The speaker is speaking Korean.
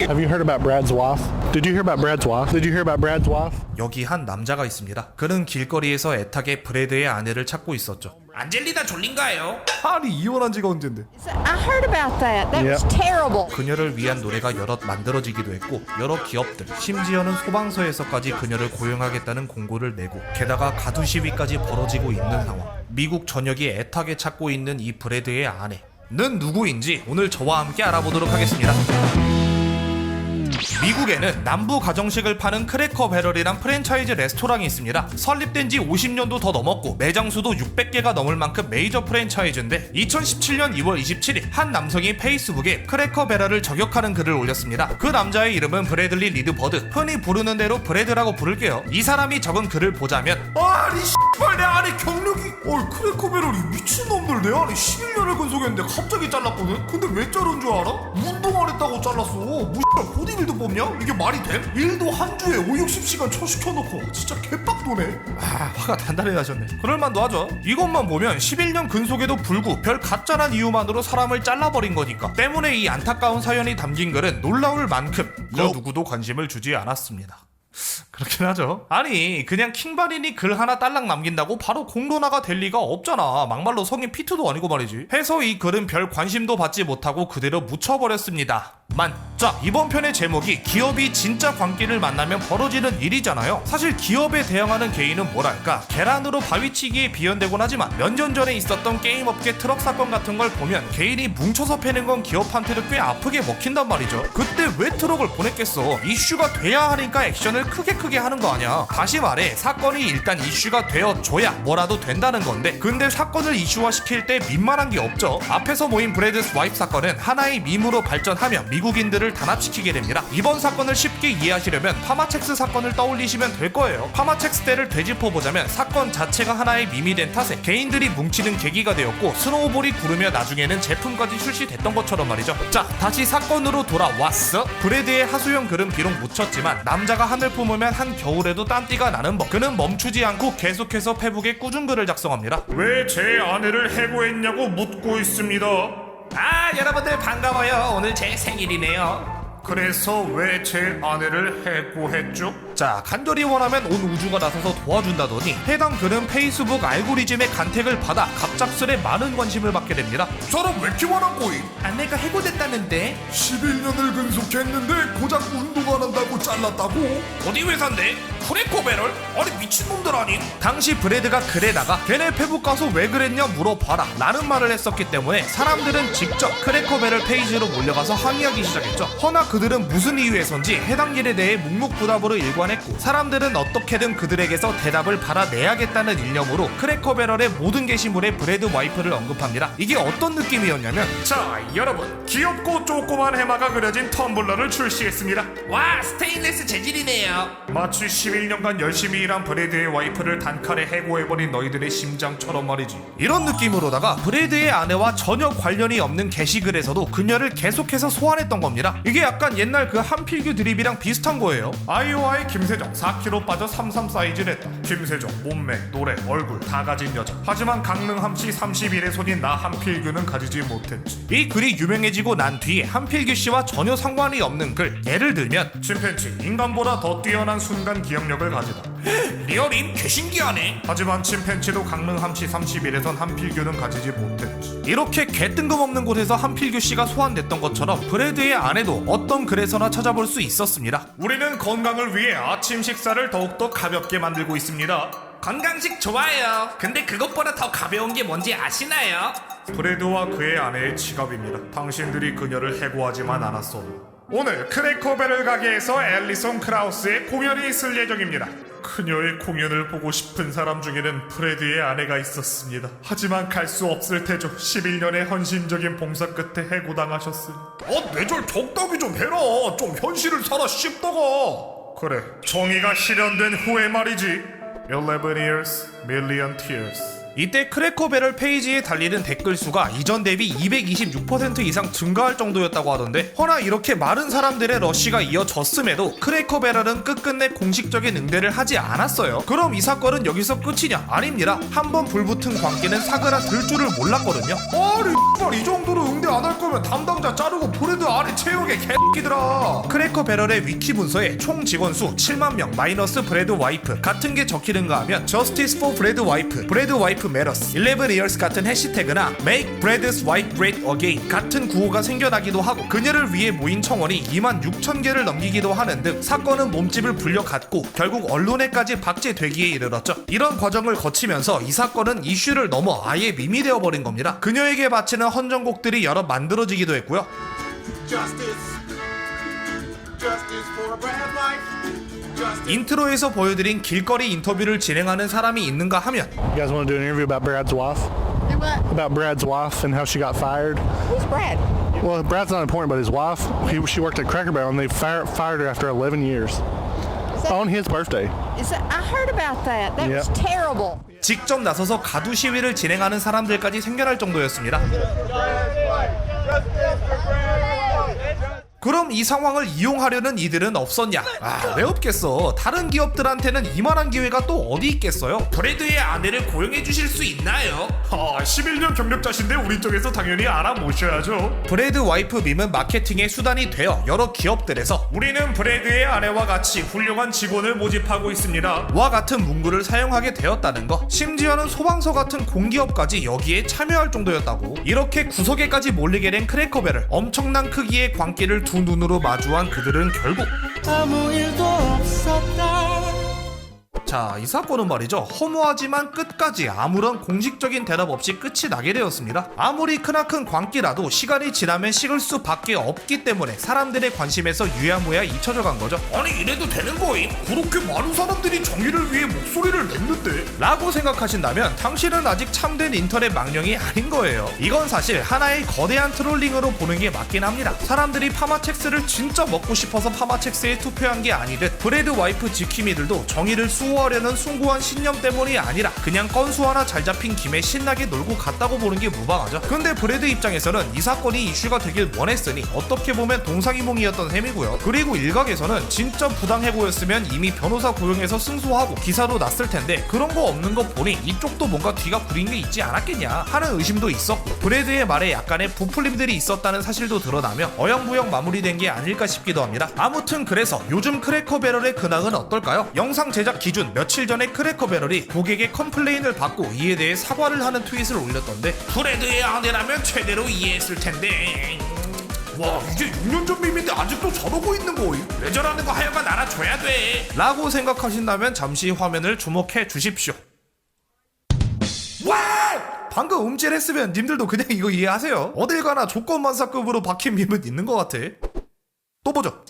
Have you heard about Brad's wife? Did you hear about Brad's wife? Did you hear about Brad's wife? 여기 한 남자가 있습니다. 그는 길거리에서 애타게 브래드의 아내를 찾고 있었죠. 안젤리나 졸린가요? 아니 이혼한 지가 언젠데. I heard about that. That was terrible. 그녀를 위한 노래가 여럿 만들어지기도 했고 여러 기업들 심지어는 소방서에서까지 그녀를 고용하겠다는 공고를 내고 게다가 가두 시위까지 벌어지고 있는 상황. 미국 전역이 애타게 찾고 있는 이 브래드의 아내는 누구인지 오늘 저와 함께 알아보도록 하겠습니다. 미국에는 남부 가정식을 파는 크래커 배럴이란 프랜차이즈 레스토랑이 있습니다. 설립된 지 50년도 더 넘었고 매장 수도 600개가 넘을 만큼 메이저 프랜차이즈인데 2017년 2월 27일 한 남성이 페이스북에 크래커 배럴을 저격하는 글을 올렸습니다. 그 남자의 이름은 브래들리 리드 버드, 흔히 부르는 대로 브래드라고 부를게요. 이 사람이 적은 글을 보자면 아니 씨발 내 안에 경력이 크래커 배럴이 미친놈들 내 안에 11년을 근속했는데 갑자기 잘랐거든? 근데 왜 자른 줄 알아? 운동 안 했다고 잘랐어. 뭐 보디빌더 뽑냐? 이게 말이 돼? 일도 한 주에 5, 60시간 처시켜놓고 진짜 개빡도네. 화가 단단히 나셨네. 그럴만도 하죠. 이것만 보면 11년 근속에도 불구 별 가짜란 이유만으로 사람을 잘라버린 거니까. 때문에 이 안타까운 사연이 담긴 글은 놀라울 만큼 그 누구도 관심을 주지 않았습니다. 그렇긴 하죠. 아니 그냥 킹바린이 글 하나 딸랑 남긴다고 바로 공론화가 될 리가 없잖아. 막말로 성인 피투도 아니고 말이지. 해서 이 글은 별 관심도 받지 못하고 그대로 묻혀버렸습니다. 자, 이번 편의 제목이 기업이 진짜 광기를 만나면 벌어지는 일이잖아요. 사실 기업에 대응하는 개인은 뭐랄까 계란으로 바위치기에 비연되곤 하지만 몇 년 전에 있었던 게임업계 트럭 사건 같은 걸 보면 개인이 뭉쳐서 패는 건 기업한테도 꽤 아프게 먹힌단 말이죠. 그때 왜 트럭을 보냈겠어. 이슈가 돼야 하니까 액션을 크게 하는 거 아니야. 다시 말해 사건이 일단 이슈가 되어줘야 뭐라도 된다는 건데 근데 사건을 이슈화시킬 때 민망한 게 없죠. 앞에서 모인 브래드스 와이프 사건은 하나의 밈으로 발전하며 미국인들을 단합시키게 됩니다. 이번 사건을 쉽게 이해하시려면 파마첵스 사건을 떠올리시면 될 거예요. 파마첵스 때를 되짚어보자면 사건 자체가 하나의 밈이 된 탓에 개인들이 뭉치는 계기가 되었고 스노우볼이 구르며 나중에는 제품까지 출시됐던 것처럼 말이죠. 자, 다시 사건으로 돌아왔어. 브래드의 하소연 글은 비록 묻혔지만 남자가 하늘 품으면 한 겨울에도 땀띠가 나는 법. 그는 멈추지 않고 계속해서 페북에 꾸준 글을 작성합니다. 왜 제 아내를 해고했냐고 묻고 있습니다. 여러분들 반가워요. 오늘 제 생일이네요. 그래서 왜 제 아내를 해고했죠? 자, 간절히 원하면 온 우주가 나서서 도와준다더니 해당 글은 페이스북 알고리즘의 간택을 받아 갑작스레 많은 관심을 받게 됩니다. 사람 왜 이렇게 많아 꼬이? 아내가 해고됐다는데? 11년을 근속했는데 고작 운동 안 한다고 잘랐다고? 어디 회사인데? 크래커 배럴? 아니 미친놈들 아님? 당시 브래드가 글에다가 걔네 페북 가서 왜 그랬냐 물어봐라 라는 말을 했었기 때문에 사람들은 직접 크래커 배럴 페이지로 몰려가서 항의하기 시작했죠. 허나 그들은 무슨 이유에선지 해당 일에 대해 묵묵부답으로 일관했고 사람들은 어떻게든 그들에게서 대답을 받아내야겠다는 일념으로 크래커 배럴의 모든 게시물에 브래드 와이프를 언급합니다. 이게 어떤 느낌이었냐면 자 여러분 귀엽고 조그만 해마가 그려진 텀블러를 출시했습니다. 와 스테인레스 재질이네요. 마치 11년간 열심히 일한 브래드의 와이프를 단칼에 해고해버린 너희들의 심장처럼 말이지. 이런 느낌으로다가 브래드의 아내와 전혀 관련이 없는 게시글에서도 그녀를 계속해서 소환했던 겁니다. 이게 약간 옛날 그 한필규 드립이랑 비슷한 거예요. 아이오아이 김세정 4kg 빠져 33 사이즈를 했다. 김세정 몸매, 노래, 얼굴 다 가진 여자. 하지만 강릉함씨 31의 손인 나 한필규는 가지지 못했지. 이 글이 유명해지고 난 뒤에 한필규 씨와 전혀 상관이 없는 글. 예를 들면 침팬치 인간보다 더 뛰어난 순간 기억력을 가지다. 리얼임 개신기하네. 하지만 침팬치도 강릉함씨 31에선 한필규는 가지지 못했지. 이렇게 개뜬금없는 곳에서 한필규 씨가 소환됐던 것처럼 브래드의 아내도 어떤 글에서나 찾아볼 수 있었습니다. 우리는 건강을 위해 아침 식사를 더욱더 가볍게 만들고 있습니다. 건강식 좋아요. 근데 그것보다 더 가벼운 게 뭔지 아시나요? 브래드와 그의 아내의 지갑입니다. 당신들이 그녀를 해고하지만 않았어도. 오늘 크래커 배럴 가게에서 앨리сон 크라우스의 공연이 있을 예정입니다. 그녀의 공연을 보고 싶은 사람 중에는 브래드의 아내가 있었습니다. 하지만 갈 수 없을 테죠. 11년의 헌신적인 봉사 끝에 해고당하셨으니. 뇌절 적당히 좀 해라. 좀 현실을 살아 씹다가. 그래 정의가 실현된 후에 말이지. 11 years, million tears. 이때 크래커 배럴 페이지에 달리는 댓글 수가 이전 대비 226% 이상 증가할 정도였다고 하던데, 허나 이렇게 많은 사람들의 러쉬가 이어졌음에도 크래커 배럴은 끝끝내 공식적인 응대를 하지 않았어요. 그럼 이 사건은 여기서 끝이냐? 아닙니다. 한번 불붙은 광기는 사그라들 줄을 몰랐거든요. 아니 이 정도로 응대 안 할 거면 담당자 자르고 브레드 아래 채우게 개새끼들아. 크래커 배럴의 위키 문서에 총 직원 수 7만 명 마이너스 브레드 와이프 같은 게 적히는가 하면 Justice for 브레드 와이프, 브레드 와이프 matters, 11 years 같은 해시태그나 Make Brad's wife great again 같은 구호가 생겨나기도 하고, 그녀를 위해 모인 청원이 2만 6천 개를 넘기기도 하는 등 사건은 몸집을 불려갔고 결국 언론에까지 박제되기에 이르렀죠. 이런 과정을 거치면서 이 사건은 이슈를 넘어 아예 밈이 되어버린 겁니다. 그녀에게 바치는 헌정곡들이 여러 만들어지기도 했고요. Justice. Justice for a bad life. Justice. 인트로에서 보여드린 길거리 인터뷰를 진행하는 사람이 있는가 하면 You guys want to do an interview about Brad's wife? Do what? About Brad's wife and how she got fired? Who's Brad? Well, Brad's not important, but his wife, she worked at Cracker Barrel, and they fired her after 11 years. On his birthday. I heard about that. That was Yep. terrible. 직접 나서서 가두 시위를 진행하는 사람들까지 생겨날 정도였습니다. 그럼 이 상황을 이용하려는 이들은 없었냐? 왜 없겠어. 다른 기업들한테는 이만한 기회가 또 어디 있겠어요? 브래드의 아내를 고용해 주실 수 있나요? 11년 경력자신데 우리 쪽에서 당연히 알아보셔야죠. 브래드 와이프 밈은 마케팅의 수단이 되어 여러 기업들에서 우리는 브래드의 아내와 같이 훌륭한 직원을 모집하고 있습니다 와 같은 문구를 사용하게 되었다는 것. 심지어는 소방서 같은 공기업까지 여기에 참여할 정도였다고. 이렇게 구석에까지 몰리게 된 크래커 배럴, 엄청난 크기의 광기를 두 눈으로 마주한 그들은 결국 아무 일도 없었다. 자, 이 사건은 말이죠, 허무하지만 끝까지 아무런 공식적인 대답 없이 끝이 나게 되었습니다. 아무리 크나큰 광기라도 시간이 지나면 식을 수밖에 없기 때문에 사람들의 관심에서 유야무야 잊혀져 간 거죠. 아니 이래도 되는 거임? 그렇게 많은 사람들이 정의를 위해 목소리를 냈는데? 라고 생각하신다면 당신은 아직 참된 인터넷 망령이 아닌 거예요. 이건 사실 하나의 거대한 트롤링으로 보는 게 맞긴 합니다. 사람들이 파마첵스를 진짜 먹고 싶어서 파마첵스에 투표한 게 아니듯 브래드 와이프 지킴이들도 정의를 수호하려는 숭고한 신념 때문이 아니라 그냥 건수 하나 잘 잡힌 김에 신나게 놀고 갔다고 보는 게 무방하죠. 근데 브래드 입장에서는 이 사건이 이슈가 되길 원했으니 어떻게 보면 동상이몽이었던 셈이고요. 그리고 일각에서는 진짜 부당해고였으면 이미 변호사 고용해서 승소하고 기사로 났을 텐데 그런 거 없는 거 보니 이쪽도 뭔가 뒤가 구린 게 있지 않았겠냐 하는 의심도 있었고, 브래드의 말에 약간의 부풀림들이 있었다는 사실도 드러나며 어영부영 마무리된 게 아닐까 싶기도 합니다. 아무튼 그래서 요즘 크래커 배럴의 근황은 어떨까요? 영상 제작 기준 며칠 전에 크래커 배럴이 고객의 컴플레인을 받고 이에 대해 사과를 하는 트윗을 올렸던데, 브래드의 아내라면 최대로 이해했을 텐데. 와, 이제 6년 전 밈인데 아직도 저러고 있는 거임? 왜 저러는 거 하여간 알아줘야 돼 라고 생각하신다면 잠시 화면을 주목해 주십시오. 와! 방금 움찔했으면 님들도 그냥 이거 이해하세요. 어딜 가나 조건만사급으로 박힌 밈은 있는 것 같아. 또 보죠.